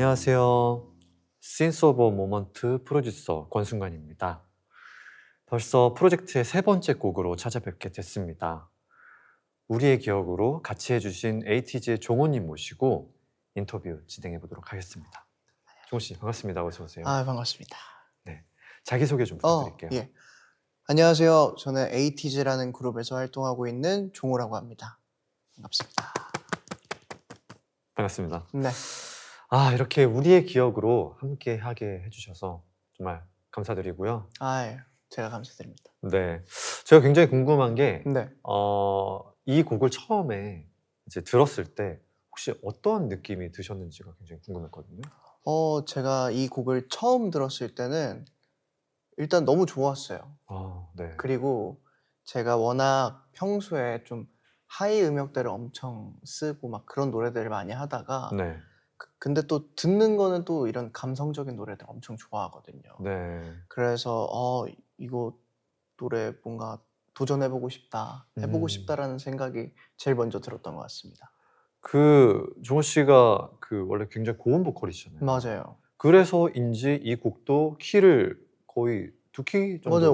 안녕하세요. Sense of a Moment 프로듀서 권순관입니다. 벌써 프로젝트의 세 번째 곡으로 찾아뵙게 됐습니다. 우리의 기억으로 같이 해주신 에이티즈의 종호님 모시고 인터뷰 진행해 보도록 하겠습니다. 종호씨 반갑습니다. 어서 오세요. 반갑습니다. 네, 자기소개 좀 부탁드릴게요. 예. 안녕하세요. 저는 에이티즈라는 그룹에서 활동하고 있는 종호라고 합니다. 반갑습니다. 반갑습니다. 네. 이렇게 우리의 기억으로 함께 하게 해주셔서 정말 감사드리고요. 제가 감사드립니다. 네, 제가 굉장히 궁금한 게 네. 이 곡을 처음에 이제 들었을 때 혹시 어떤 느낌이 드셨는지가 굉장히 궁금했거든요. 제가 이 곡을 처음 들었을 때는 일단 너무 좋았어요. 네. 그리고 제가 워낙 평소에 좀 하이 음역대를 엄청 쓰고 막 그런 노래들을 많이 하다가 네. 근데 또 듣는 거는 또 이런 감성적인 노래들 엄청 좋아하거든요. 네. 그래서 이거 노래 뭔가 도전해보고 싶다, 해보고 싶다라는 생각이 제일 먼저 들었던 것 같습니다. 종호 씨가 원래 굉장히 고음 보컬이시잖아요. 맞아요. 그래서인지 이 곡도 키를 거의 2키 정도 맞아요.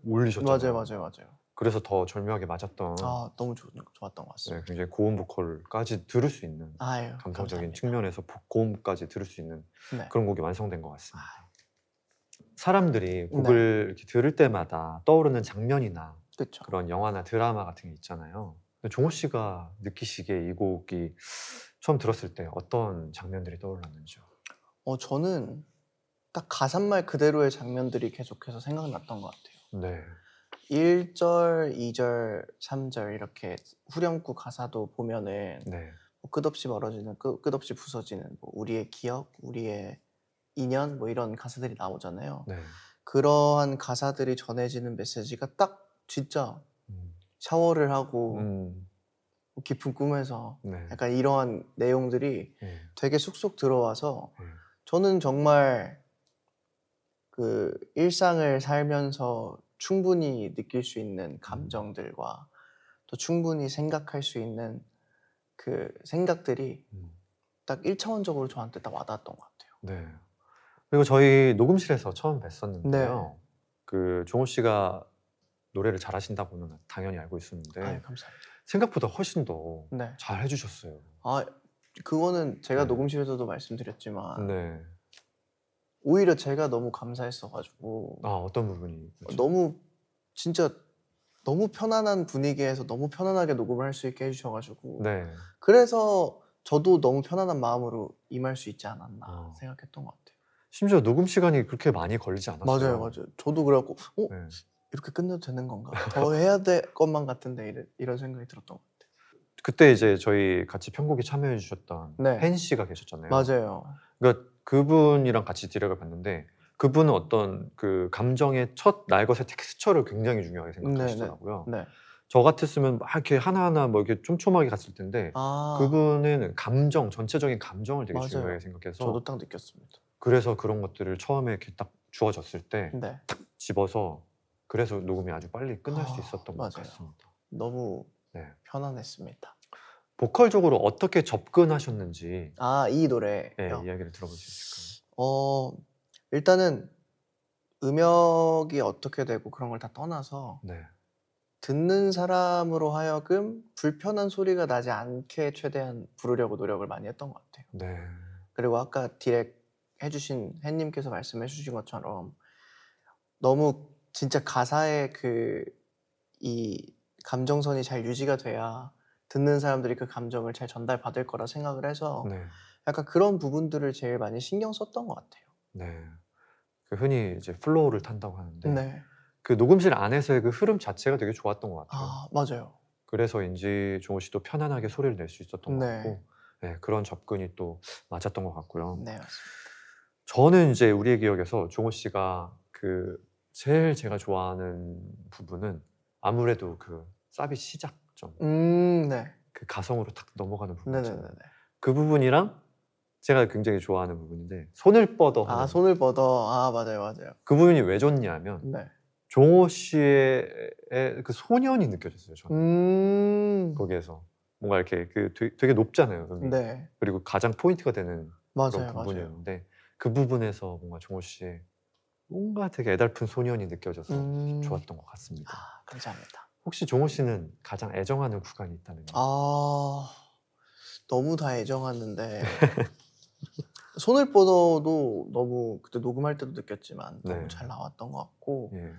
올리셨잖아요. 맞아요. 그래서 더 절묘하게 맞았던 너무 좋았던 것 같습니다. 굉장히 고음 보컬까지 들을 수 있는 감성적인 감사합니다. 측면에서 고음까지 들을 수 있는 네. 그런 곡이 완성된 것 같습니다. 사람들이 네. 곡을 이렇게 들을 때마다 떠오르는 장면이나 그쵸. 그런 영화나 드라마 같은 게 있잖아요. 근데 종호 씨가 느끼시기에 이 곡이 처음 들었을 때 어떤 장면들이 떠올랐는지요? 저는 딱 가사말 그대로의 장면들이 계속해서 생각났던 것 같아요. 네. 1절, 2절, 3절 이렇게 후렴구 가사도 보면은 네. 뭐 끝없이 멀어지는, 끝없이 부서지는, 뭐 우리의 기억, 우리의 인연 뭐 이런 가사들이 나오잖아요. 네. 그러한 가사들이 전해지는 메시지가 딱 진짜 음. 샤워를 하고 음. 깊은 꿈에서 네. 약간 이러한 내용들이 네. 되게 쑥쑥 들어와서 네. 저는 정말 그 일상을 살면서 충분히 느낄 수 있는 감정들과 또 충분히 생각할 수 있는 그 생각들이 딱 1차원적으로 저한테 딱 와닿았던 것 같아요. 네. 그리고 저희 녹음실에서 처음 네. 뵀었는데요. 종호 씨가 노래를 잘하신다고는 당연히 알고 있었는데 감사합니다. 생각보다 훨씬 더 네. 잘 해주셨어요. 그거는 제가 네. 녹음실에서도 말씀드렸지만 네. 오히려 제가 너무 감사했어가지고 어떤 부분이 그렇죠? 너무 진짜 너무 편안한 분위기에서 너무 편안하게 녹음을 할 수 있게 해주셔가지고 네. 그래서 저도 너무 편안한 마음으로 임할 수 있지 않았나 생각했던 것 같아요. 심지어 녹음 시간이 그렇게 많이 걸리지 않았어요. 맞아요. 저도 그래갖고 네. 이렇게 끝내도 되는 건가? 더 해야 될 것만 같은데 이런 생각이 들었던 것 같아요. 그때 이제 저희 같이 편곡에 참여해 주셨던 네. 혜인 씨가 계셨잖아요. 맞아요. 그러니까 그분이랑 같이 디렉을 봤는데 그분은 어떤 그 감정의 첫 날것의 텍스처를 굉장히 중요하게 생각하시더라고요. 네. 저 같았으면 막 이렇게 하나하나 뭐 이렇게 촘촘하게 갔을 텐데 그분은 전체적인 감정을 되게 맞아요. 중요하게 생각해서 저도 딱 느꼈습니다. 그래서 그런 것들을 처음에 이렇게 딱 주어졌을 때 네. 딱 집어서 그래서 녹음이 아주 빨리 끝날 수 있었던 것 맞아요. 같습니다. 너무 네. 편안했습니다. 보컬적으로 어떻게 접근하셨는지 이 노래요? 이야기를 들어볼 수 있을까요? 일단은 음역이 어떻게 되고 그런 걸 다 떠나서 네. 듣는 사람으로 하여금 불편한 소리가 나지 않게 최대한 부르려고 노력을 많이 했던 것 같아요. 네. 그리고 아까 디렉 해주신 혜님께서 말씀해 주신 것처럼 너무 진짜 가사의 이 감정선이 잘 유지가 돼야 듣는 사람들이 그 감정을 잘 전달받을 거라 생각을 해서 네. 약간 그런 부분들을 제일 많이 신경 썼던 것 같아요. 네. 흔히 이제 플로우를 탄다고 하는데 네. 그 녹음실 안에서의 그 흐름 자체가 되게 좋았던 것 같아요. 맞아요. 그래서인지 종호 씨도 편안하게 소리를 낼 수 있었던 것 네. 같고 그런 접근이 또 맞았던 것 같고요. 네, 맞습니다. 저는 이제 우리의 기억에서 종호 씨가 제일 제가 좋아하는 부분은 아무래도 그 사비 시작점, 네. 그 가성으로 탁 넘어가는 부분 네네네. 있잖아요. 그 부분이랑 제가 굉장히 좋아하는 부분인데 손을 뻗어 하는 손을 뻗어. 맞아요. 그 부분이 왜 좋냐면 네. 종호 씨의 그 소년이 느껴졌어요. 저는 음. 거기에서 뭔가 이렇게 되게 높잖아요, 음이. 네. 그리고 가장 포인트가 되는 그런 맞아요, 맞아요. 부분이었는데 그 부분에서 뭔가 종호 씨의 뭔가 되게 애달픈 소년이 느껴져서 좋았던 것 같습니다. 감사합니다. 혹시 종호 씨는 가장 애정하는 구간이 있다면요? 아, 너무 다 애정하는데 손을 뻗어도 너무 그때 녹음할 때도 느꼈지만 네. 너무 잘 나왔던 것 같고 예.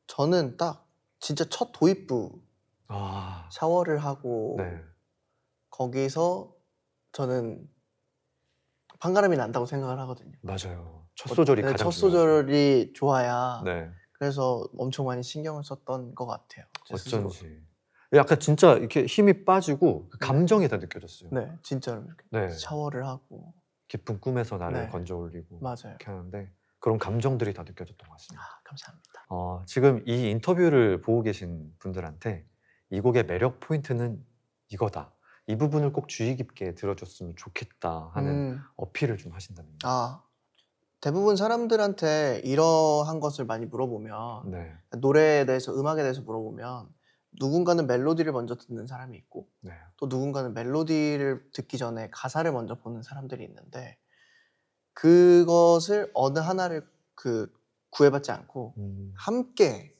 저는 딱 진짜 첫 도입부 아, 샤워를 하고 네. 거기서 저는 판가름이 난다고 생각을 하거든요. 맞아요. 첫 소절이 네, 가장 첫 중요하죠. 소절이 좋아야 네. 그래서 엄청 많이 신경을 썼던 것 같아요. 제 스스로도. 어쩐지. 약간 진짜 이렇게 힘이 빠지고 그 감정이 다 느껴졌어요. 네, 진짜로 이렇게 네. 샤워를 하고 깊은 꿈에서 나를 네. 건져 올리고 맞아요. 이렇게 하는데 그런 감정들이 다 느껴졌던 것 같습니다. 감사합니다. 지금 이 인터뷰를 보고 계신 분들한테 이 곡의 매력 포인트는 이거다. 이 부분을 꼭 주의 깊게 들어줬으면 좋겠다 하는 어필을 좀 하신다면요. 대부분 사람들한테 이러한 것을 많이 물어보면 네. 노래에 대해서 음악에 대해서 물어보면 누군가는 멜로디를 먼저 듣는 사람이 있고 네. 또 누군가는 멜로디를 듣기 전에 가사를 먼저 보는 사람들이 있는데 그것을 어느 하나를 구애받지 않고 함께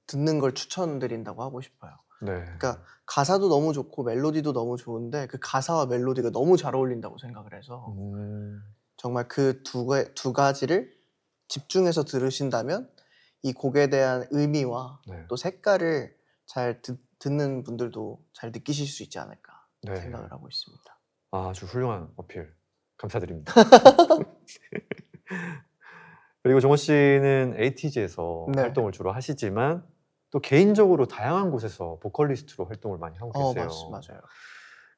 듣는 걸 추천드린다고 하고 싶어요. 네. 그러니까 가사도 너무 좋고 멜로디도 너무 좋은데 그 가사와 멜로디가 너무 잘 어울린다고 생각을 해서 정말 그 두 가지를 집중해서 들으신다면 이 곡에 대한 의미와 네. 또 색깔을 잘 듣는 분들도 잘 느끼실 수 있지 않을까 네. 생각을 하고 있습니다. 아주 훌륭한 어필 감사드립니다. 그리고 종호 씨는 에이티즈에서 네. 활동을 주로 하시지만 또 개인적으로 다양한 곳에서 보컬리스트로 활동을 많이 하고 계세요. 맞아요.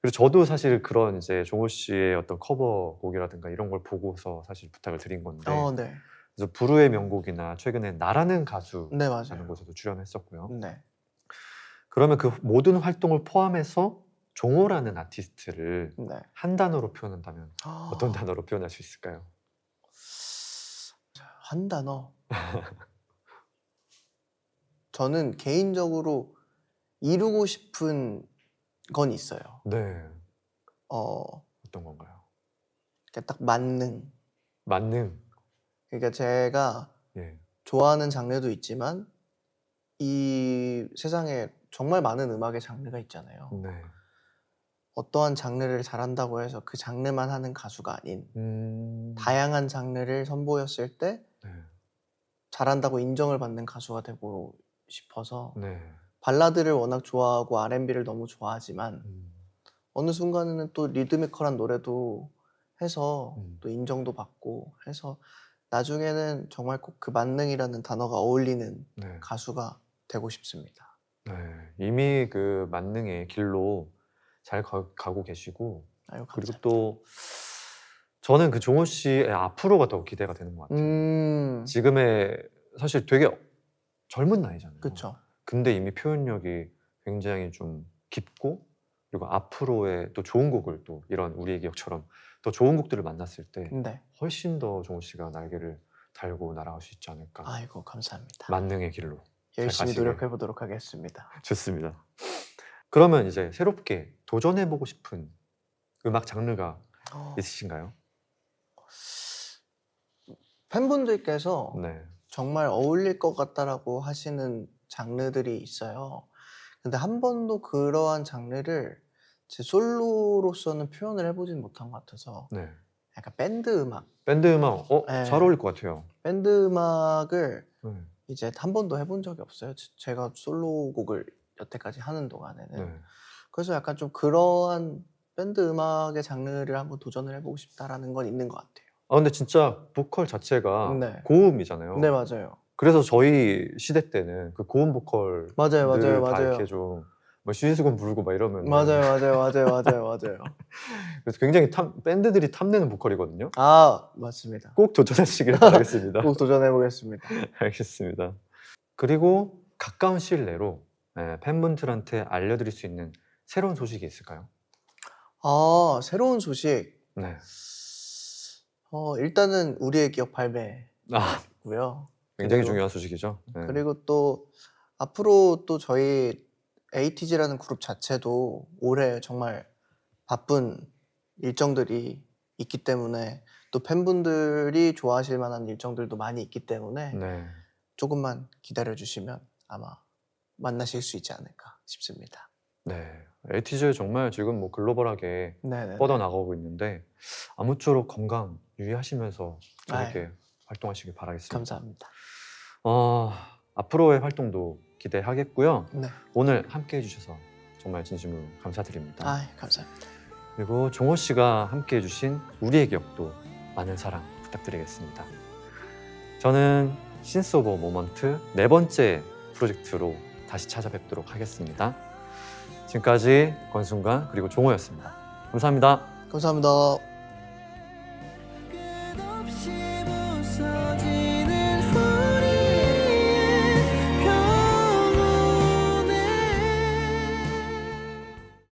그래서 저도 사실 그런 이제 종호 씨의 어떤 커버곡이라든가 이런 걸 보고서 사실 부탁을 드린 건데 네. 그래서 부르의 명곡이나 최근에 나라는 가수라는 네, 맞아요. 곳에도 출연했었고요. 네. 그러면 그 모든 활동을 포함해서 종호라는 아티스트를 네. 한 단어로 표현한다면 어떤 단어로 표현할 수 있을까요? 한 단어. 저는 개인적으로 이루고 싶은 건 있어요. 네. 어, 어떤 건가요? 그러니까 딱 만능. 만능. 그러니까 제가 예. 좋아하는 장르도 있지만 이 세상에 정말 많은 음악의 장르가 있잖아요. 네. 어떠한 장르를 잘한다고 해서 그 장르만 하는 가수가 아닌 다양한 장르를 선보였을 때 네. 잘한다고 인정을 받는 가수가 되고 싶어서 네. 발라드를 워낙 좋아하고 R&B를 너무 좋아하지만 어느 순간에는 또 리드미컬한 노래도 해서 또 인정도 받고 해서 나중에는 정말 꼭 그 만능이라는 단어가 어울리는 네. 가수가 되고 싶습니다. 네. 이미 그 만능의 길로 잘 가고 계시고 아유, 그리고 감사합니다. 또 저는 그 종호 씨의 앞으로가 더 기대가 되는 것 같아요. 지금의 사실 되게 젊은 나이잖아요. 그쵸. 근데 이미 표현력이 굉장히 좀 깊고 그리고 앞으로의 또 좋은 곡을 또 이런 우리의 기억처럼 더 좋은 곡들을 만났을 때 네. 훨씬 더 종호 씨가 날개를 달고 날아갈 수 있지 않을까. 아이고, 감사합니다. 만능의 길로 잘 열심히 가시길. 노력해 보도록 하겠습니다. 좋습니다. 그러면 이제 새롭게 도전해보고 싶은 음악 장르가 있으신가요? 팬분들께서 네. 정말 어울릴 것 같다라고 하시는 장르들이 있어요. 근데 한 번도 그러한 장르를 제 솔로로서는 표현을 해보진 못한 것 같아서 네. 약간 밴드 음악, 밴드 음악, 네. 잘 어울릴 것 같아요. 밴드 음악을 네. 이제 한 번도 해본 적이 없어요. 제가 솔로곡을 여태까지 하는 동안에는. 네. 그래서 약간 좀 그러한 밴드 음악의 장르를 한번 도전을 해보고 싶다라는 건 있는 것 같아요. 근데 진짜 보컬 자체가 네. 고음이잖아요. 네, 맞아요. 그래서 저희 시대 때는 그 고음 보컬 맞아요. 다 이렇게 좀 뭐 시즈건 부르고 막 이러면 맞아요. 그래서 굉장히 밴드들이 탐내는 보컬이거든요. 맞습니다. 꼭 도전하시길 바라겠습니다. 꼭 도전해 보겠습니다. 알겠습니다. 그리고 가까운 시일 내로 팬분들한테 알려드릴 수 있는 새로운 소식이 있을까요? 새로운 소식. 네. 일단은 우리의 기억 발매고요. 굉장히 그리고- 중요한 소식이죠. 네. 그리고 또 앞으로 또 저희 에이티즈라는 그룹 자체도 올해 정말 바쁜 일정들이 있기 때문에 또 팬분들이 좋아하실 만한 일정들도 많이 있기 때문에 네. 조금만 기다려 주시면 아마 만나실 수 있지 않을까 싶습니다. 네. 에티즈 정말 지금 뭐 글로벌하게 네네네. 뻗어나가고 있는데 아무쪼록 건강 유의하시면서 아이, 재밌게 활동하시길 바라겠습니다. 감사합니다. 앞으로의 활동도 기대하겠고요. 네. 오늘 함께 해주셔서 정말 진심으로 감사드립니다. 아이, 감사합니다. 그리고 종호 씨가 함께 해주신 우리의 기억도 많은 사랑 부탁드리겠습니다. 저는 신스 오브 모먼트 4번째 프로젝트로 다시 찾아뵙도록 하겠습니다. 지금까지 권순관 그리고 종호였습니다. 감사합니다. 감사합니다.